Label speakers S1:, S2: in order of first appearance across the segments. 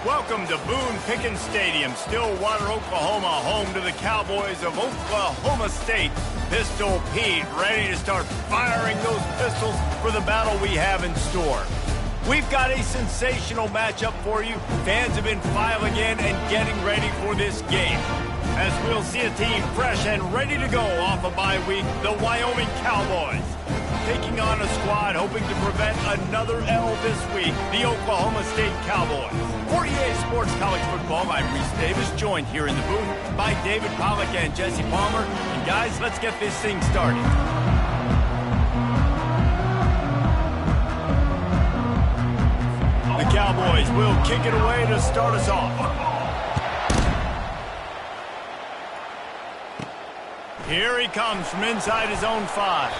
S1: Welcome to Boone Pickens Stadium, Stillwater, Oklahoma, home to the Cowboys of Oklahoma State. Pistol Pete ready to start firing those pistols for the battle we have in store. We've got a sensational matchup for you. Fans have been filing in and getting ready for this game, as we'll see a team fresh and ready to go off a bye week, the Wyoming Cowboys. Taking on a squad hoping to prevent another L this week, the Oklahoma State Cowboys. For EA Sports College Football, I'm Reese Davis, joined here in the booth by David Pollack and Jesse Palmer. And guys, let's get this thing started. The Cowboys will kick it away to start us off. Here he comes from inside his own 5.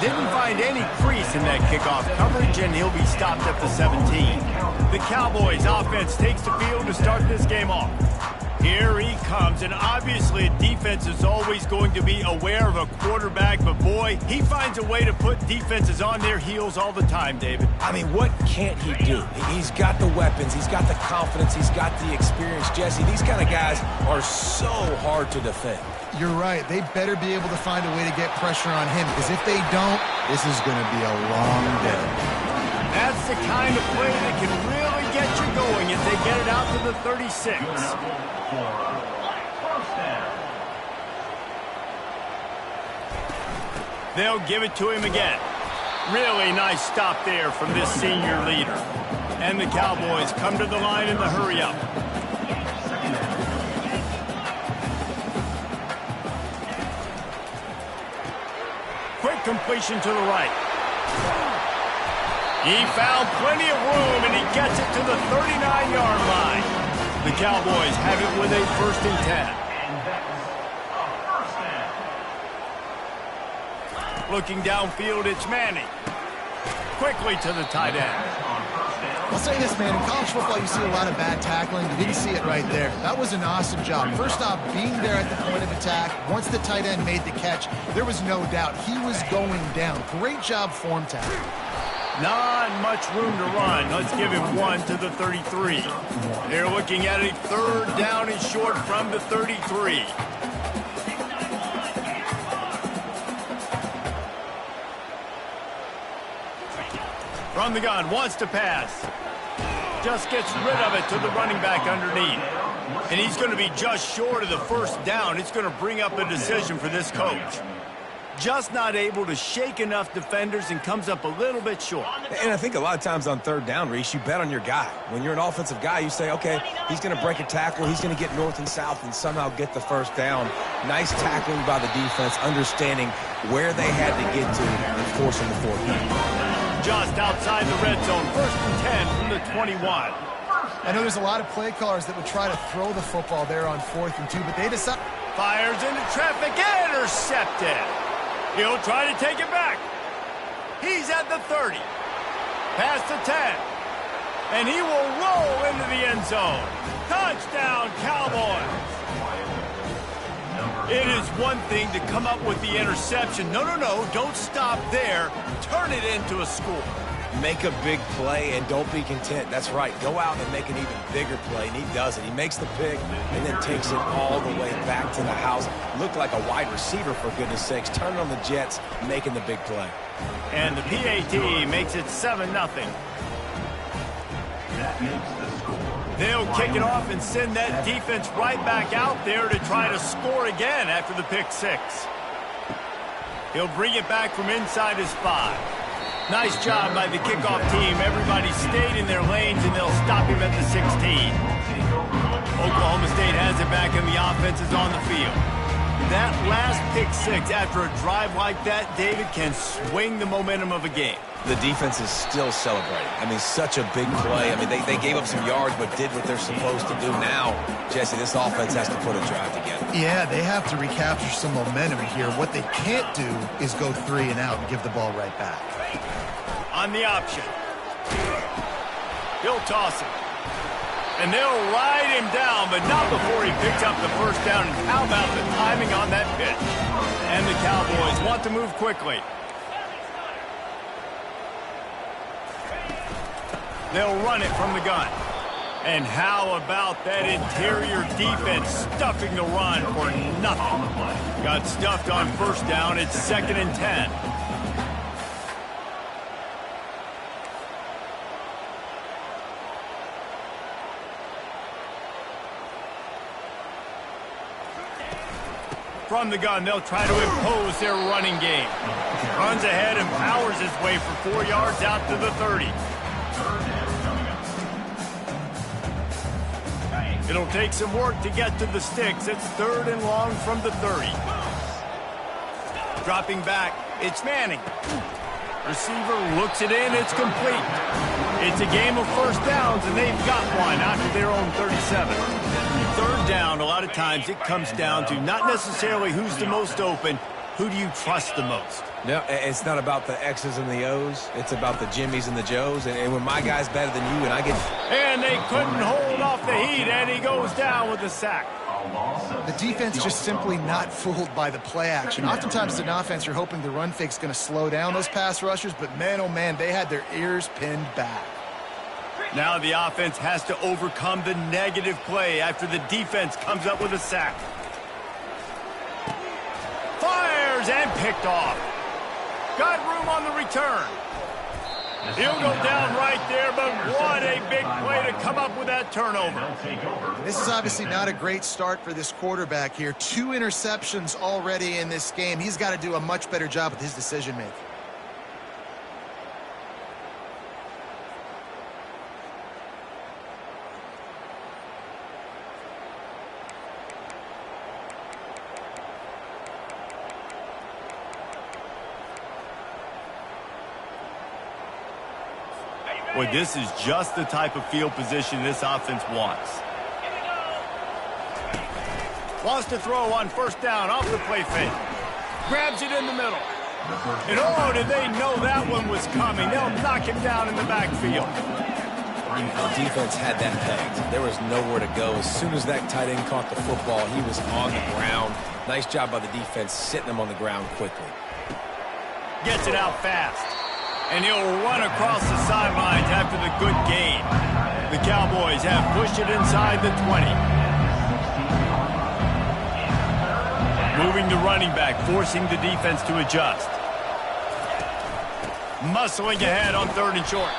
S1: Didn't find any crease in that kickoff coverage, and he'll be stopped at the 17. The Cowboys offense takes the field to start this game off. Here he comes, and obviously defense is always going to be aware of a quarterback, but boy, he finds a way to put defenses on their heels all the time, David.
S2: I mean, what can't he do? He's got the weapons, he's got the confidence, he's got the experience. Jesse, these kind of guys are so hard to defend.
S3: You're right. They better be able to find a way to get pressure on him, because if they don't, this is going to be a long day.
S1: That's the kind of play that can really get you going if they get it out to the 36. They'll give it to him again. Really nice stop there from this senior leader. And the Cowboys come to the line in the hurry-up. Quick completion to the right. He found plenty of room, and he gets it to the 39-yard line. The Cowboys have it with a 1st and 10. Looking downfield, it's Manning. Quickly to the tight end.
S3: I'll say this, man. In college football, you see a lot of bad tackling. You didn't see it right there. That was an awesome job. First off, being there at the point of attack. Once the tight end made the catch, there was no doubt he was going down. Great job form tackling.
S1: Not much room to run. Let's give him 1 to the 33. They're looking at a 3rd down and short from the 33. From the gun, wants to pass. Just gets rid of it to the running back underneath. And he's going to be just short of the 1st down. It's going to bring up a decision for this coach. Just not able to shake enough defenders and comes up a little bit short.
S2: And I think a lot of times on 3rd down, Reese, you bet on your guy. When you're an offensive guy, you say, okay, he's going to break a tackle, he's going to get north and south and somehow get the 1st down. Nice tackling by the defense, understanding where they had to get to and forcing the 4th down.
S1: Just outside the red zone, 1st and 10 from the 21.
S3: I know there's a lot of play callers that would try to throw the football there on 4th and 2, but they decide.
S1: Fires into traffic, intercepted. He'll try to take it back. He's at the 30. Past the 10. And he will roll into the end zone. Touchdown, Cowboys. It is one thing to come up with the interception. No, don't stop there. Turn it into a score.
S2: Make a big play and don't be content. That's right. Go out and make an even bigger play, and he does it. He makes the pick and then takes it all the way back to the house. Looked like a wide receiver, for goodness sakes. Turning on the Jets, making the big play.
S1: And the PAT makes it 7-0.
S4: That makes the score.
S1: They'll kick it off and send that defense right back out there to try to score again after the pick 6. He'll bring it back from inside his 5. Nice job by the kickoff team. Everybody stayed in their lanes, and they'll stop him at the 16. Oklahoma State has it back, and the offense is on the field. That last pick 6 after a drive like that, David, can swing the momentum of a game.
S2: The defense is still celebrating. I mean, such a big play. I mean, they gave up some yards but did what they're supposed to do. Now, Jesse, this offense has to put a drive together.
S3: Yeah, they have to recapture some momentum here. What they can't do is go 3 and out and give the ball right back.
S1: On the option. He'll toss it. And they'll ride him down, but not before he picks up the 1st down. And how about the timing on that pitch? And the Cowboys want to move quickly. They'll run it from the gun. And how about that interior defense stuffing the run for nothing? Got stuffed on first down. It's 2nd and 10. From the gun, they'll try to impose their running game. Runs ahead and powers his way for 4 yards out to the 30. It'll take some work to get to the sticks. It's 3rd and long from the 30. Dropping back, it's Manning. Receiver looks it in, it's complete. It's a game of first downs, and they've got one out to their own 37. 3rd down, a lot of times it comes down to not necessarily who's the most open, who do you trust the most?
S2: No, it's not about the X's and the O's. It's about the Jimmys and the Joes. And when my guy's better than you and I get...
S1: And they couldn't hold off the heat, and he goes down with a sack.
S3: The defense just simply not fooled by the play action. Oftentimes as an offense, you're hoping the run fake's going to slow down those pass rushers, but man, oh man, they had their ears pinned back.
S1: Now the offense has to overcome the negative play after the defense comes up with a sack. Fires and picked off. Got room on the return. He'll go down right there, but what a big play to come up with that turnover.
S3: This is obviously not a great start for this quarterback here. 2 interceptions already in this game. He's got to do a much better job with his decision-making.
S1: Boy, this is just the type of field position this offense wants. Lost a throw on first down off the play fake. Grabs it in the middle. And oh, did they know that one was coming? They'll knock him down in the backfield.
S2: The defense had that pegged. There was nowhere to go. As soon as that tight end caught the football, he was on the ground. Nice job by the defense sitting him on the ground quickly.
S1: Gets it out fast. And he'll run across the sidelines after the good gain. The Cowboys have pushed it inside the 20. Moving the running back, forcing the defense to adjust. Muscling ahead on 3rd and short.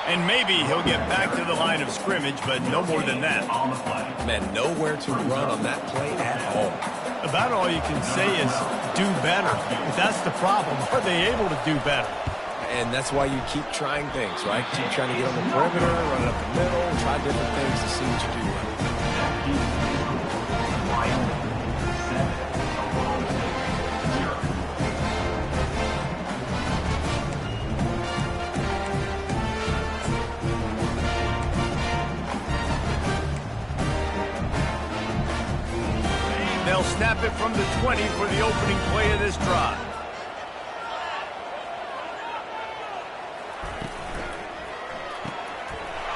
S1: And maybe he'll get back to the line of scrimmage, but no more than that.
S2: Man, nowhere to run on that play at all.
S1: About all you can say is do better. If that's the problem, are they able to do better?
S2: And that's why you keep trying things, right? Keep trying to get on the perimeter, run it up the middle, try different things to see what you do.
S1: They'll snap it from the 20 for the opening play of this drive.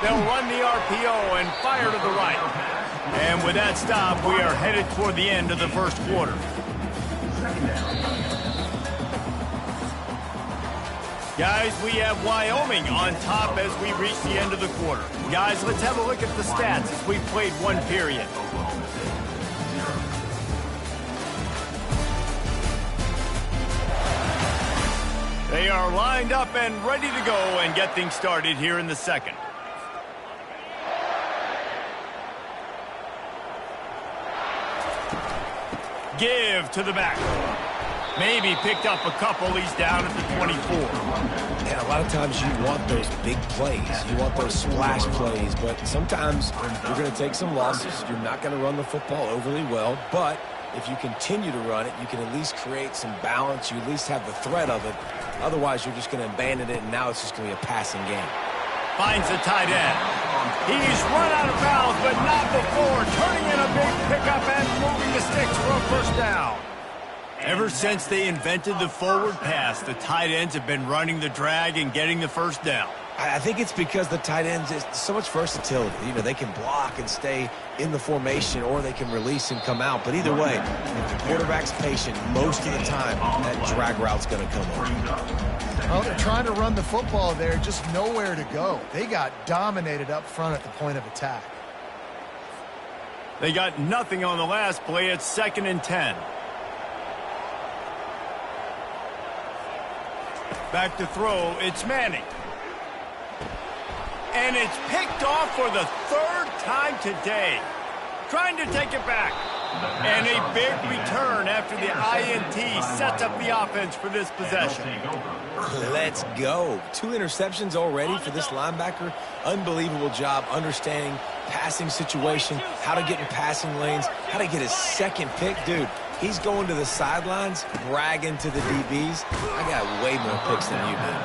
S1: They'll run the RPO and fire to the right. And with that stop, we are headed toward the end of the first quarter. Guys, we have Wyoming on top as we reach the end of the quarter. Guys, let's have a look at the stats as we've played one period. They are lined up and ready to go and get things started here in the second. Give to the back. Maybe picked up a couple. He's down at the 24.
S2: Yeah, a lot of times you want those big plays. You want those splash plays. But sometimes you're going to take some losses. You're not going to run the football overly well. But if you continue to run it, you can at least create some balance. You at least have the threat of it. Otherwise, you're just going to abandon it, and now it's just going to be a passing game.
S1: Finds the tight end. He's run out of bounds, but not before. Turning in a big pickup and moving the sticks for a first down. Ever since they invented the forward pass, the tight ends have been running the drag and getting the first down.
S2: I think it's because the tight ends is so much versatility. You know, they can block and stay in the formation, or they can release and come out. But either way, if the quarterback's patient, most of the time, that drag route's going to come over.
S3: Well, they're trying to run the football there, just nowhere to go. They got dominated up front at the point of attack.
S1: They got nothing on the last play. It's 2nd and 10. Back to throw. It's Manning. And it's picked off for the 3rd time today. Trying to take it back. And a big return after the INT sets up the offense for this possession.
S2: Let's go. 2 interceptions already for this linebacker. Unbelievable job understanding passing situation, how to get in passing lanes, how to get his 2nd pick. Dude, he's going to the sidelines, bragging to the DBs. I got way more picks than you did.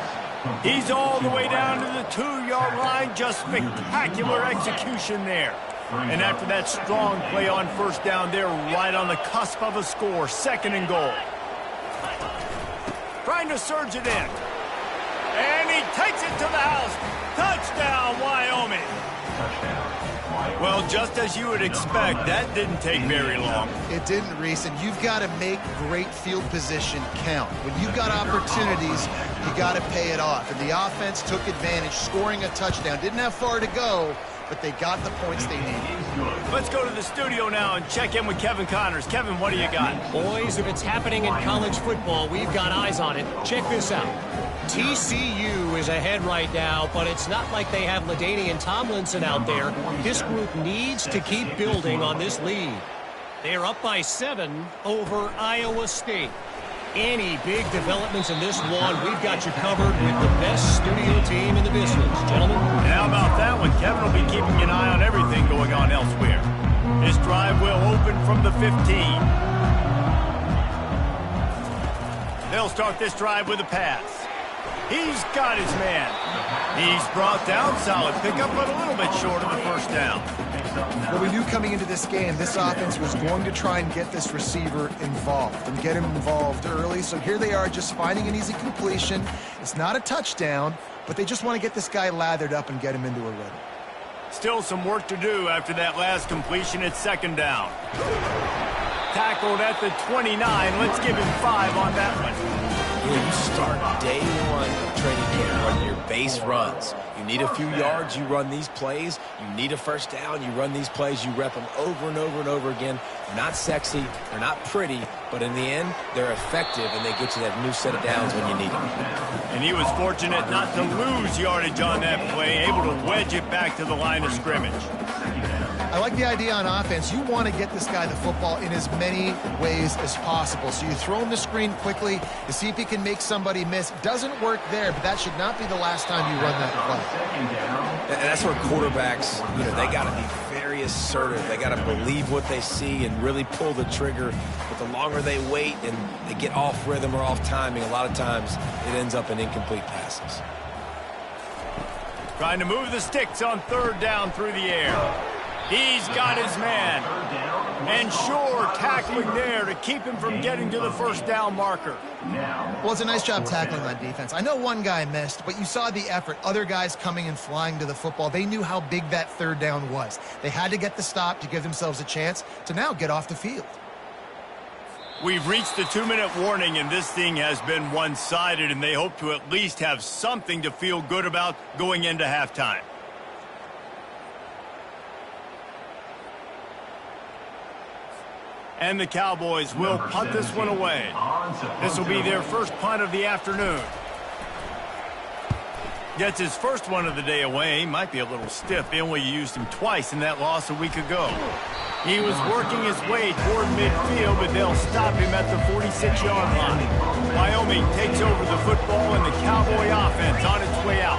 S1: He's all the way down to the 2-yard line. Just spectacular execution there. And after that strong play on 1st down, they're right on the cusp of a score. 2nd and goal. Trying to surge it in. And he takes it to the house. Touchdown, Wyoming. Well, just as you would expect, that didn't take very long.
S3: It didn't, Reese, and you've got to make great field position count. When you've got opportunities, you got to pay it off. And the offense took advantage, scoring a touchdown. Didn't have far to go, but they got the points they needed.
S1: Let's go to the studio now and check in with Kevin Connors. Kevin, what do you got?
S4: Boys, if it's happening in college football, we've got eyes on it. Check this out. TCU is ahead right now, but it's not like they have LaDainian Tomlinson out there. This group needs to keep building on this lead. They're up by 7 over Iowa State. Any big developments in this one, we've got you covered with the best studio team in the business. Gentlemen?
S1: And how about that one? Kevin will be keeping an eye on everything going on elsewhere. This drive will open from the 15. They'll start this drive with a pass. He's got his man. He's brought down. Solid pickup, but a little bit short of the 1st down.
S3: Well, we knew coming into this game, this offense was going to try and get this receiver involved and get him involved early. So here they are just finding an easy completion. It's not a touchdown, but they just want to get this guy lathered up and get him into a rhythm.
S1: Still some work to do after that last completion. It's 2nd down. Tackled at the 29. Let's give him 5 on that one.
S2: You start day 1 of training camp running your base runs. You need a few yards, you run these plays. You need a 1st down, you run these plays. You rep them over and over and over again. They're not sexy, they're not pretty, but in the end, they're effective, and they get you that new set of downs when you need them.
S1: And he was fortunate not to lose yardage on that play, able to wedge it back to the line of scrimmage.
S3: I like the idea on offense. You want to get this guy the football in as many ways as possible. So you throw him the screen quickly to see if he can make somebody miss. Doesn't work there, but that should not be the last time you run that play.
S2: And that's where quarterbacks, you know, they got to be very assertive. They got to believe what they see and really pull the trigger. But the longer they wait and they get off rhythm or off timing, a lot of times it ends up in incomplete passes.
S1: Trying to move the sticks on 3rd down through the air. He's got his man. And sure, tackling there to keep him from getting to the 1st down marker.
S3: Well, it's a nice job tackling on defense. I know one guy missed, but you saw the effort. Other guys coming and flying to the football. They knew how big that 3rd down was. They had to get the stop to give themselves a chance to now get off the field.
S1: We've reached the 2-minute warning, and this thing has been one-sided, and they hope to at least have something to feel good about going into halftime. And the Cowboys will punt this one away. This will be their first punt of the afternoon. Gets his first one of the day away. Might be a little stiff. They only used him twice in that loss a week ago. He was working his way toward midfield, but they'll stop him at the 46-yard line. Wyoming takes over the football, and the Cowboy offense on its way out.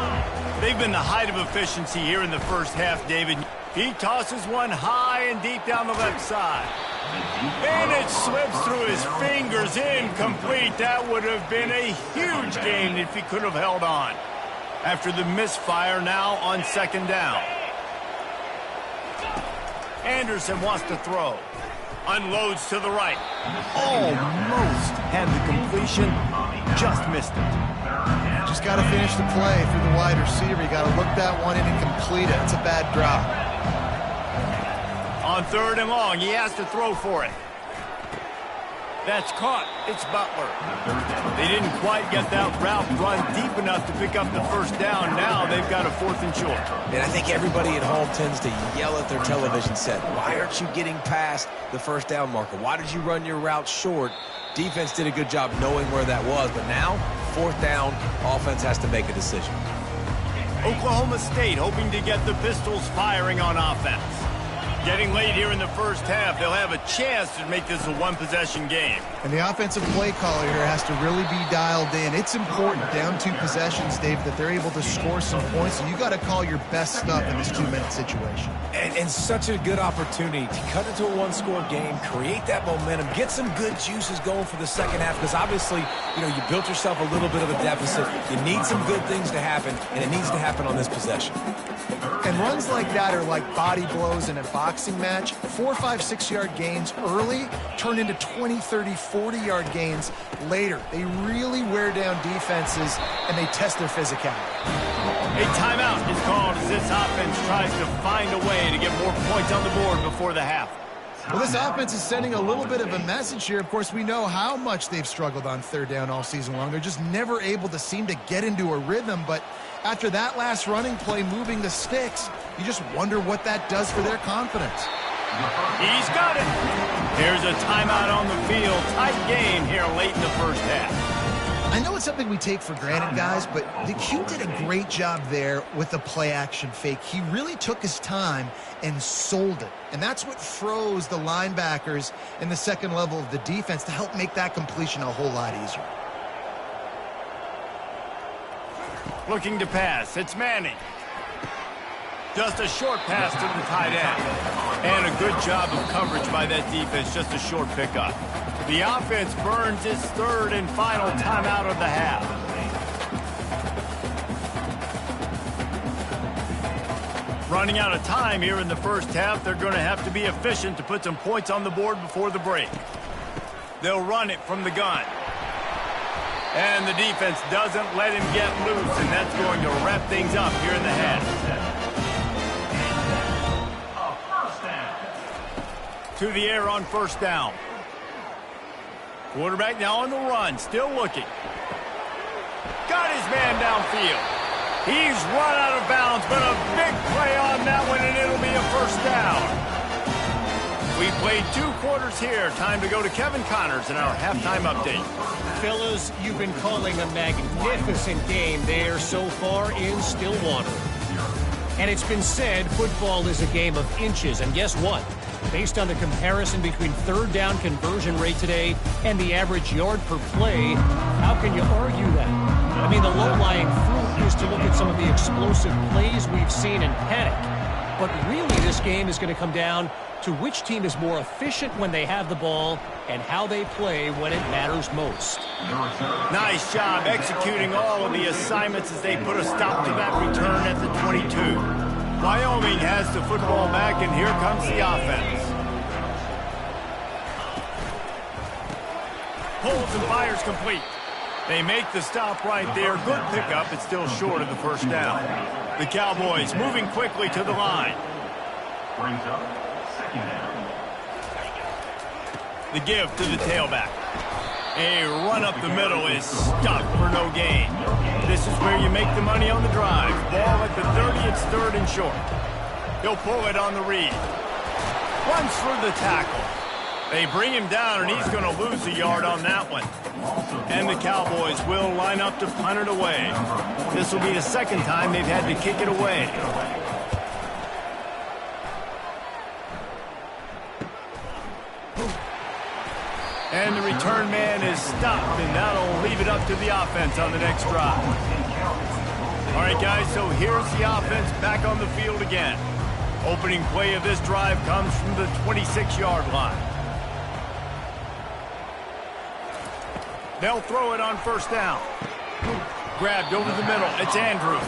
S1: They've been the height of efficiency here in the 1st half, David. He tosses one high and deep down the left side. And it slips through his fingers, incomplete. That would have been a huge gain if he could have held on. After the misfire, now on 2nd down. Anderson wants to throw. Unloads to the right. Almost had the completion, just missed it.
S3: Just got to finish the play through the wide receiver. You got to look that one in and complete it. It's a bad drop.
S1: On 3rd and long, he has to throw for it. That's caught. It's Butler. They didn't quite get that route run deep enough to pick up the first down. Now they've got a 4th and short.
S2: And I think everybody at home tends to yell at their television set. Why aren't you getting past the first down marker? Why did you run your route short? Defense did a good job knowing where that was, but now, 4th down, offense has to make a decision.
S1: Oklahoma State hoping to get the Pistols firing on offense. Getting late here in the first half, they'll have a chance to make this a one-possession game.
S3: And the offensive play caller here has to really be dialed in. It's important, down 2 possessions, Dave, that they're able to score some points. And you got to call your best stuff in this 2-minute situation.
S2: And such a good opportunity to cut into a one-score game, create that momentum, get some good juices going for the second half, because obviously, you know, you built yourself a little bit of a deficit. You need some good things to happen, and it needs to happen on this possession.
S3: And runs like that are like body blows in a boxing match. 4, 5, 6-yard gains early turn into 20, 30, 40-yard gains later. They really wear down defenses, and they test their physicality.
S1: A timeout is called as this offense tries to find a way to get more points on the board before the half.
S3: Well, this offense is sending a little bit of a message here. Of course, we know how much they've struggled on 3rd down all season long. They're just never able to seem to get into a rhythm, but after that last running play moving the sticks, you just wonder what that does for their confidence.
S1: He's got it. Here's a timeout on the field. Tight game here late in the first half.
S3: I know it's something we take for granted, guys, but the Q did a great job there with the play-action fake. He really took his time and sold it. And that's what froze the linebackers in the second level of the defense to help make that completion a whole lot easier.
S1: Looking to pass. It's Manning. Just a short pass to the tight end. And a good job of coverage by that defense. Just a short pickup. The offense burns its 3rd and final timeout of the half. Running out of time here in the first half. They're going to have to be efficient to put some points on the board before the break. They'll run it from the gun. And the defense doesn't let him get loose, and that's going to wrap things up here in the half. To the air on 1st down. Quarterback now on the run, still looking. Got his man downfield. He's run out of bounds, but a big play on that one, and it'll be a 1st down. We played 2 quarters here. Time to go to Kevin Connors in our halftime update.
S4: Fellas, you've been calling a magnificent game there so far in Stillwater. And it's been said football is a game of inches, and guess what? Based on the comparison between 3rd down conversion rate today and the average yard per play, how can you argue that? I mean, the low-lying fruit is to look at some of the explosive plays we've seen and panic. But really, this game is going to come down to which team is more efficient when they have the ball and how they play when it matters most.
S1: Nice job executing all of the assignments as they put a stop to that return at the 22. Wyoming has the football back, and here comes the offense. Holds and fires complete. They make the stop right there. Good pickup. It's still short of the 1st down. The Cowboys moving quickly to the line.
S5: Brings up 2nd down.
S1: The give to the tailback. A run up the middle is stopped for no gain. This is where you make the money on the drive. Ball at the 30, it's 3rd and short. He'll pull it on the read. Runs through the tackle. They bring him down, and he's going to lose a yard on that one. And the Cowboys will line up to punt it away. This will be the 2nd time they've had to kick it away. And the return man is stopped, and that'll leave it up to the offense on the next drive. All right, guys, so here's the offense back on the field again. Opening play of this drive comes from the 26-yard line. They'll throw it on 1st down. Grabbed over the middle. It's Andrews.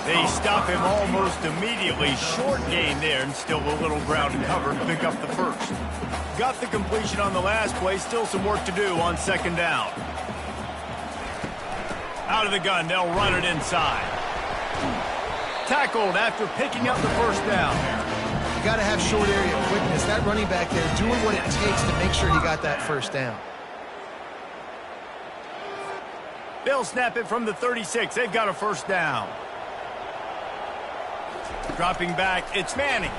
S1: They stop him almost immediately. Short gain there, and still a little ground to cover to pick up the 1st. Got the completion on the last play. Still some work to do on 2nd down. Out of the gun, they'll run it inside. Tackled after picking up the first down.
S3: You got to have short area quickness. That running back there doing what it takes to make sure he got that first down.
S1: They'll snap it from the 36. They've got a first down. Dropping back, it's Manning.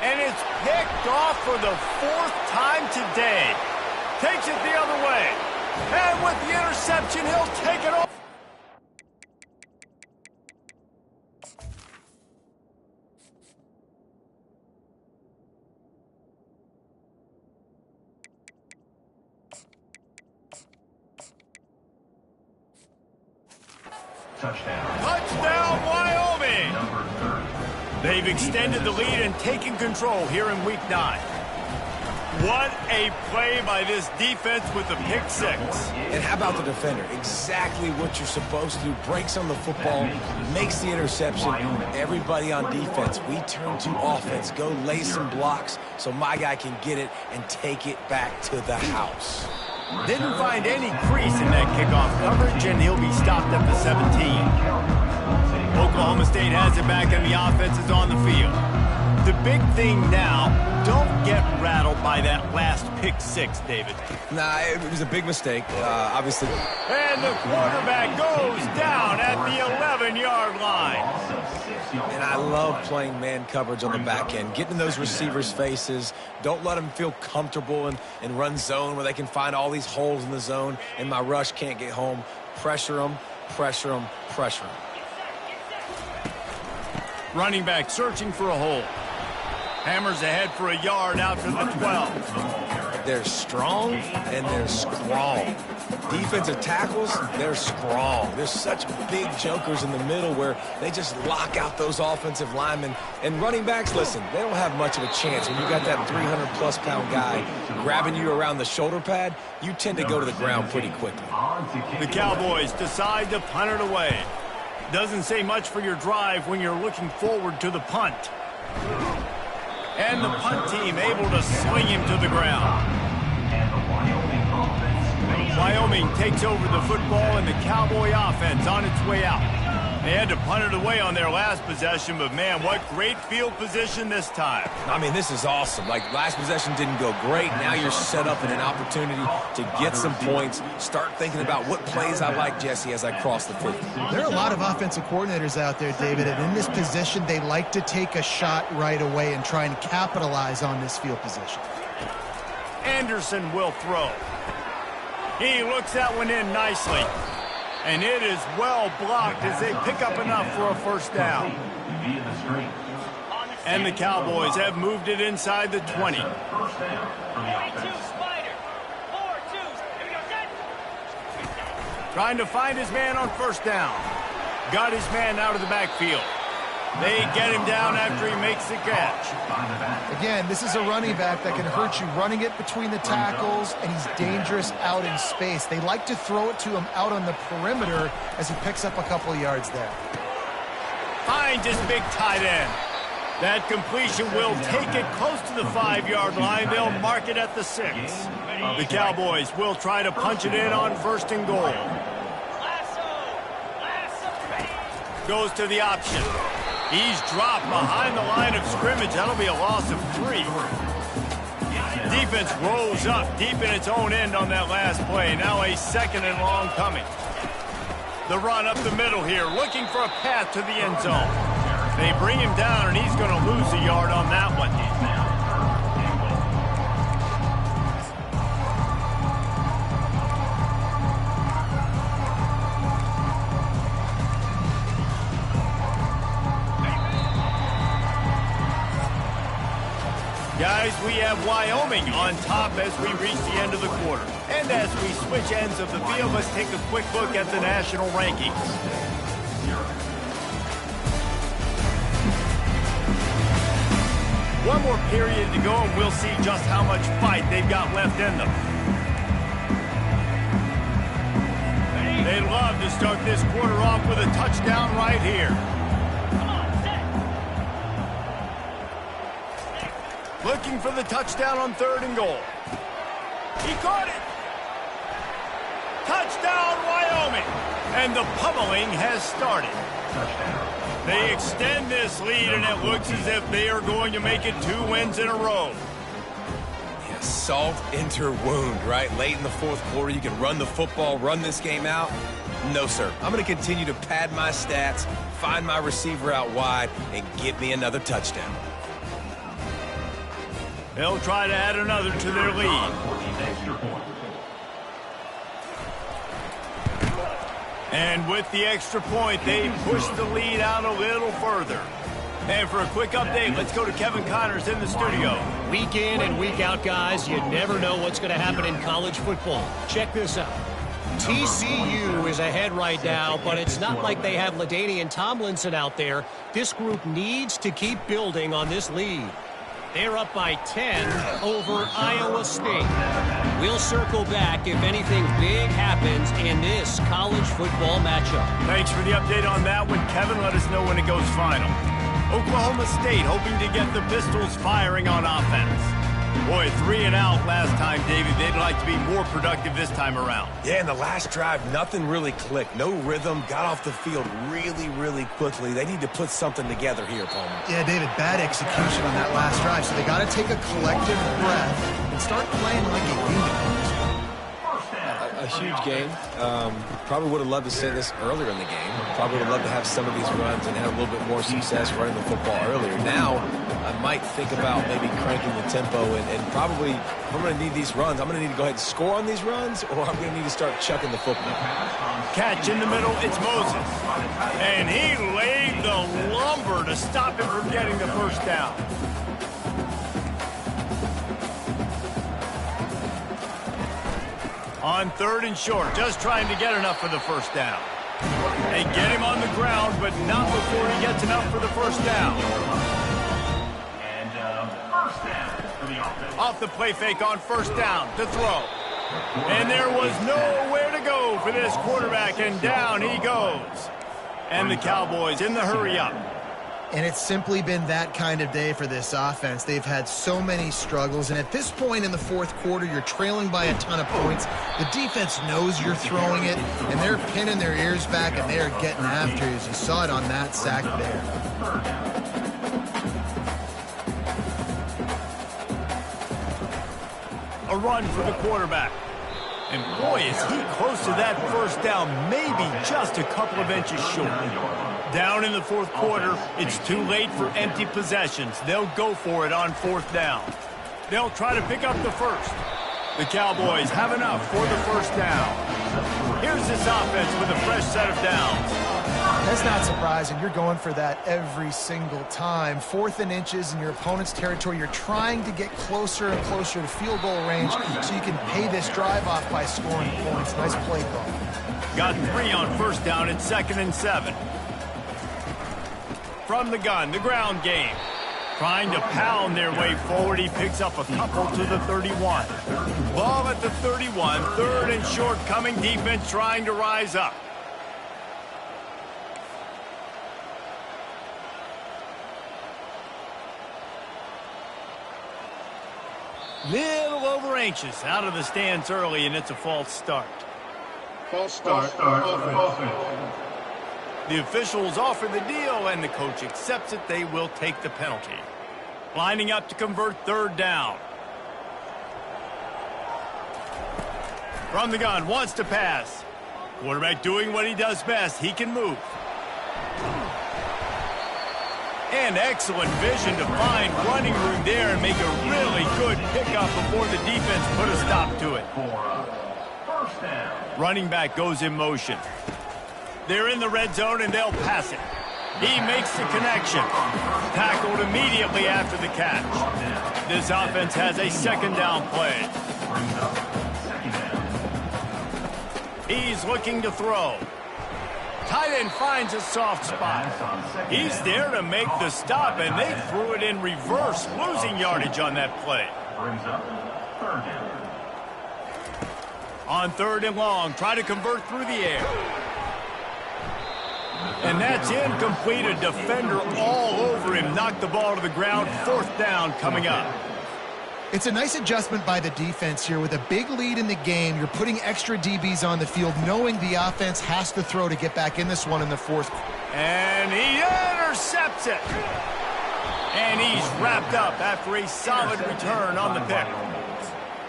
S1: And it's picked off for the 4th time today. Takes it the other way. And with the interception, he'll take it off. Touchdown, Wyoming! They've extended the lead and taken control here in Week 9. What a play by this defense with the pick 6.
S2: And how about the defender? Exactly what you're supposed to do. Breaks on the football, makes the interception. Everybody on defense, we turn to offense. Go lay some blocks so my guy can get it and take it back to the house.
S1: Didn't find any crease in that kickoff coverage, and he'll be stopped at the 17. Oklahoma State has it back, and the offense is on the field. The big thing now, don't get rattled by that last pick 6, David.
S2: Nah, it was a big mistake, obviously.
S1: And the quarterback goes down at the 11-yard line.
S2: And I love playing man coverage on the back end, getting in those receivers' faces. Don't let them feel comfortable and run zone where they can find all these holes in the zone and my rush can't get home. Pressure them, pressure them, pressure them.
S1: Running back searching for a hole. Hammers ahead for a yard out to the 12.
S2: They're strong and they're strong. Defensive tackles, they're strong. There's such big jokers in the middle where they just lock out those offensive linemen. And running backs, listen, they don't have much of a chance. When you got that 300-plus pound guy grabbing you around the shoulder pad, you tend to go to the ground pretty quickly.
S1: The Cowboys decide to punt it away. Doesn't say much for your drive when you're looking forward to the punt. And the punt team able to swing him to the ground. Wyoming takes over the football and the Cowboy offense on its way out. They had to punt it away on their last possession, but man, what great field position this time.
S2: I mean, this is awesome. Like, last possession didn't go great. Now you're set up in an opportunity to get some points. Start thinking about what plays I like, Jesse, as I cross the 50.
S3: There are a lot of offensive coordinators out there, David, and in this position, they like to take a shot right away and try and capitalize on this field position.
S1: Anderson will throw. He looks that one in nicely. And it is well blocked as they pick up enough for a first down. And the Cowboys have moved it inside the 20. Trying to find his man on first down. Got his man out of the backfield. They get him down after he makes the catch.
S3: Again, this is a running back that can hurt you running it between the tackles, and he's dangerous out in space. They like to throw it to him out on the perimeter as he picks up a couple of yards there.
S1: Finds his big tight end. That completion will take it close to the 5-yard line. They'll mark it at the 6. The Cowboys will try to punch it in on first and goal. Goes to the option. He's dropped behind the line of scrimmage. That'll be a loss of 3. Defense rolls up deep in its own end on that last play. Now a second and long coming. The run up the middle here, looking for a path to the end zone. They bring him down, and he's going to lose a yard on that one. Guys, we have Wyoming on top as we reach the end of the quarter. And as we switch ends of the field, let's take a quick look at the national rankings. One more period to go, and we'll see just how much fight they've got left in them. They'd love to start this quarter off with a touchdown right here. Looking for the touchdown on third and goal. He caught it. Touchdown, Wyoming. And the pummeling has started. They extend this lead, and it looks as if they are going to make it 2 wins in a row.
S2: Yeah, salt into wound, right? Late in the fourth quarter, you can run the football, run this game out. No, sir. I'm going to continue to pad my stats, find my receiver out wide, and get me another touchdown.
S1: They'll try to add another to their lead. And with the extra point, they push the lead out a little further. And for a quick update, let's go to Kevin Connors in the studio.
S4: Week in and week out, guys, you never know what's going to happen in college football. Check this out. TCU is ahead right now, but it's not like they have LaDainian Tomlinson out there. This group needs to keep building on this lead. They're up by 10 over Iowa State. We'll circle back if anything big happens in this college football matchup.
S1: Thanks for the update on that one, Kevin. Let us know when it goes final. Oklahoma State hoping to get the Pistols firing on offense. Boy, 3 and out last time, David. They'd like to be more productive this time around.
S2: Yeah, in the last drive, nothing really clicked. No rhythm, got off the field really quickly. They need to put something together here, Palmer.
S3: Yeah, David, bad execution on that last drive, so they got to take a collective breath and start playing like a unit.
S2: A huge game. Probably would have loved to see this earlier in the game. Probably would have loved to have some of these runs and have a little bit more success running the football earlier. Now, I might think about maybe cranking the tempo and probably, if I'm going to need these runs, I'm going to need to go ahead and score on these runs, or I'm going to need to start chucking the football.
S1: Catch in the middle, it's Moses. And he laid the lumber to stop him from getting the first down. On 3rd and short, just trying to get enough for the first down. They get him on the ground, but not before he gets enough for the first down.
S5: And first down for the offense.
S1: Off the play fake on first down to throw. And there was nowhere to go for this quarterback, and down he goes. And the Cowboys in the hurry up.
S3: And it's simply been that kind of day for this offense. They've had so many struggles, and at this point in the fourth quarter, you're trailing by a ton of points. The defense knows you're throwing it, and they're pinning their ears back, and they are getting after you, as you saw it on that sack there.
S1: A run for the quarterback. And boy, is he close to that first down, maybe just a couple of inches short. Down in the fourth quarter, it's too late for empty possessions. They'll go for it on 4th down. They'll try to pick up the first. The Cowboys have enough for the first down. Here's this offense with a fresh set of downs.
S3: That's not surprising. You're going for that every single time. 4th and inches in your opponent's territory. You're trying to get closer and closer to field goal range so you can pay this drive off by scoring points. Nice play call.
S1: Got 3 on first down at 2nd and 7. From the gun, the ground game. Trying to pound their way forward. He picks up a couple to the 31. Ball at the 31. 3rd and short coming. Defense trying to rise up. Little over anxious. Out of the stands early, and it's a false start.
S5: False start. Offense.
S1: The officials offer the deal, and the coach accepts it. They will take the penalty. Lining up to convert 3rd down. From the gun, wants to pass. Quarterback doing what he does best. He can move. And excellent vision to find running room there and make a really good pickup before the defense put a stop to it.
S5: First down.
S1: Running back goes in motion. They're in the red zone, and they'll pass it. He makes the connection. Tackled immediately after the catch. This offense has a 2nd down play.
S5: Brings up 2nd down.
S1: He's looking to throw. Tight end finds a soft spot. He's there to make the stop, and they threw it in reverse, losing yardage on that play.
S5: Brings up 3rd down.
S1: On 3rd and long, try to convert through the air. And that's incomplete. A defender all over him. Knocked the ball to the ground. 4th down coming up.
S3: It's a nice adjustment by the defense here. With a big lead in the game, you're putting extra DBs on the field, knowing the offense has to throw to get back in this one in the fourth.
S1: And he intercepts it. And he's wrapped up after a solid return on the pick.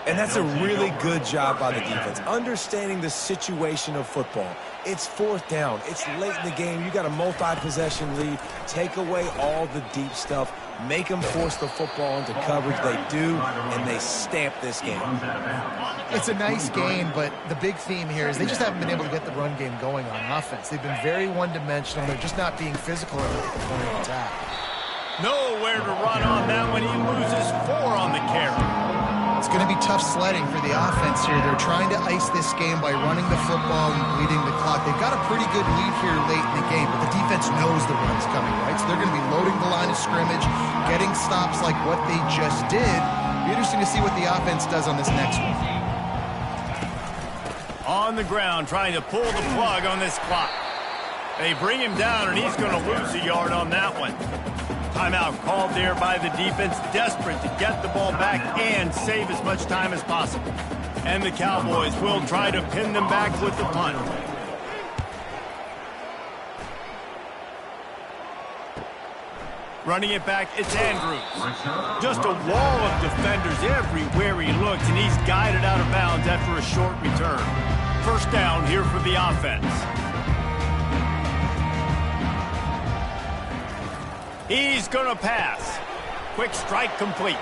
S2: And that's a really good job by the defense, understanding the situation of football. It's fourth down. It's late in the game. You got a multi-possession lead. Take away all the deep stuff. Make them force the football into coverage. They do, and they stamp this game.
S3: It's a nice game, but the big theme here is they just haven't been able to get the run game going on offense. They've been very one-dimensional. They're just not being physical enough at the point of attack.
S1: Nowhere to run on that one. He loses 4 on the carry.
S3: It's going to be tough sledding for the offense here. They're trying to ice this game by running the football and bleeding the clock. They've got a pretty good lead here late in the game, but the defense knows the run's coming, right? So they're going to be loading the line of scrimmage, getting stops like what they just did. It'll be interesting to see what the offense does on this next one.
S1: On the ground, trying to pull the plug on this clock. They bring him down, and he's going to lose a yard on that one. Timeout called there by the defense, desperate to get the ball back and save as much time as possible. And the Cowboys will try to pin them back with the punt. Running it back, it's Andrews. Just a wall of defenders everywhere he looks, and he's guided out of bounds after a short return. First down here for the offense. He's going to pass. Quick strike complete.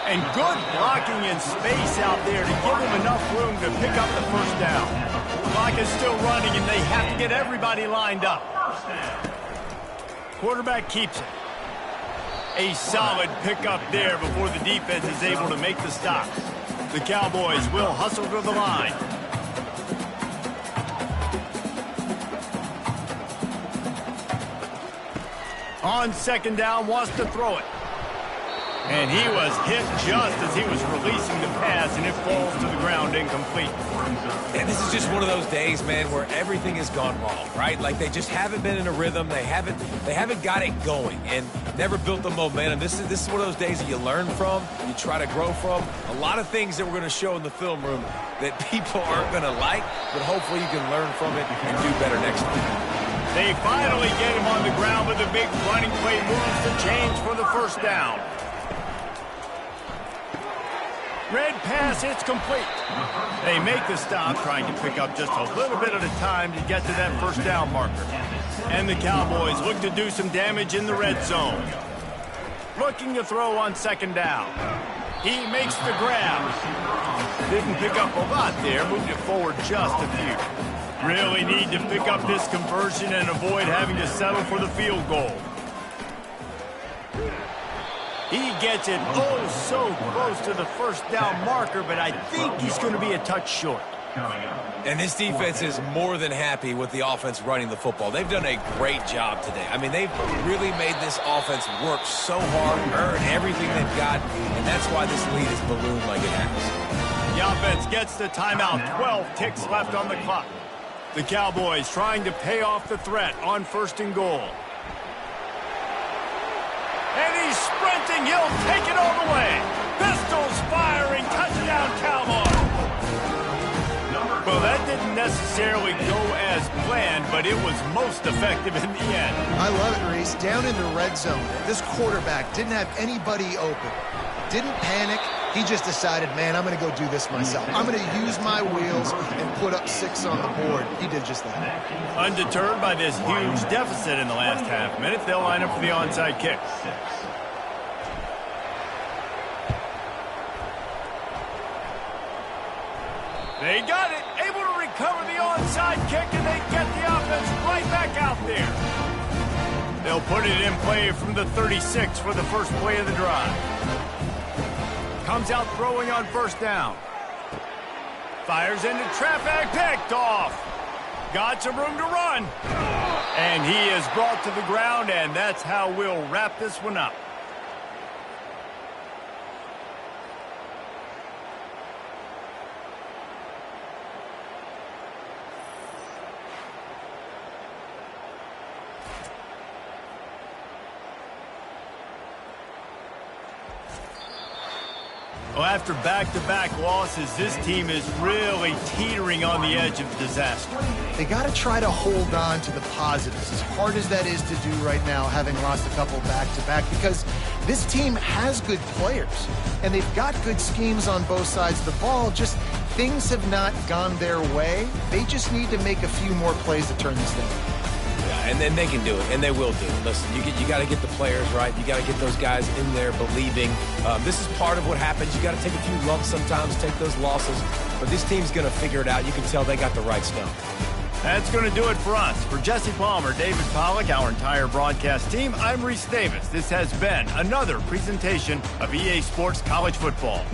S1: And good blocking in space out there to give him enough room to pick up the first down. The clock is still running, and they have to get everybody lined up. Quarterback keeps it. A solid pickup there before the defense is able to make the stop. The Cowboys will hustle to the line. On second down, wants to throw it. And he was hit just as he was releasing the pass, and it falls to the ground incomplete.
S2: And this is just one of those days, man, where everything has gone wrong, right? Like they just haven't been in a rhythm. They haven't got it going and never built the momentum. This is one of those days that you learn from, you try to grow from. A lot of things that we're going to show in the film room that people aren't going to like, but hopefully you can learn from it and do better next time.
S1: They finally get him on the ground, but the big running play moves the chains for the first down. Red pass, it's complete. They make the stop, trying to pick up just a little bit at a time to get to that first down marker. And the Cowboys look to do some damage in the red zone. Looking to throw on second down. He makes the grab. Didn't pick up a lot there, moved it forward just a few. Really need to pick up this conversion and avoid having to settle for the field goal. He gets it so close to the first down marker, but I think he's going to be a touch short.
S2: And this defense is more than happy with the offense running the football. They've done a great job today. I mean, they've really made this offense work so hard, earn everything they've got, and that's why this lead is ballooned like it has.
S1: The offense gets the timeout. 12 ticks left on the clock. The Cowboys trying to pay off the threat on first and goal. And he's sprinting. He'll take it all the way. Pistols firing. Touchdown, Cowboys. Well, that didn't necessarily go as planned, but it was most effective in the end.
S3: I love it, Reese. Down in the red zone, this quarterback didn't have anybody open. Didn't panic. He just decided, man, I'm going to go do this myself. I'm going to use my wheels and put up 6 on the board. He did just that.
S1: Undeterred by this huge deficit in the last half minute, they'll line up for the onside kick. They got it. Able to recover the onside kick, and they get the offense right back out there. They'll put it in play from the 36 for the first play of the drive. Comes out throwing on first down. Fires into traffic, picked off. Got some room to run. And he is brought to the ground, and that's how we'll wrap this one up. Well, after back-to-back losses, this team is really teetering on the edge of disaster.
S3: They got to try to hold on to the positives, as hard as that is to do right now, having lost a couple back-to-back, because this team has good players, and they've got good schemes on both sides of the ball. Just things have not gone their way. They just need to make a few more plays to turn this thing.
S2: Yeah, and then they can do it, and they will do it. Listen, you got to get the players right. You got to get those guys in there believing. This is part of what happens. You got to take a few lumps sometimes, take those losses. But this team's going to figure it out. You can tell they got the right stuff.
S1: That's going to do it for us. For Jesse Palmer, David Pollack, our entire broadcast team, I'm Reese Davis. This has been another presentation of EA Sports College Football.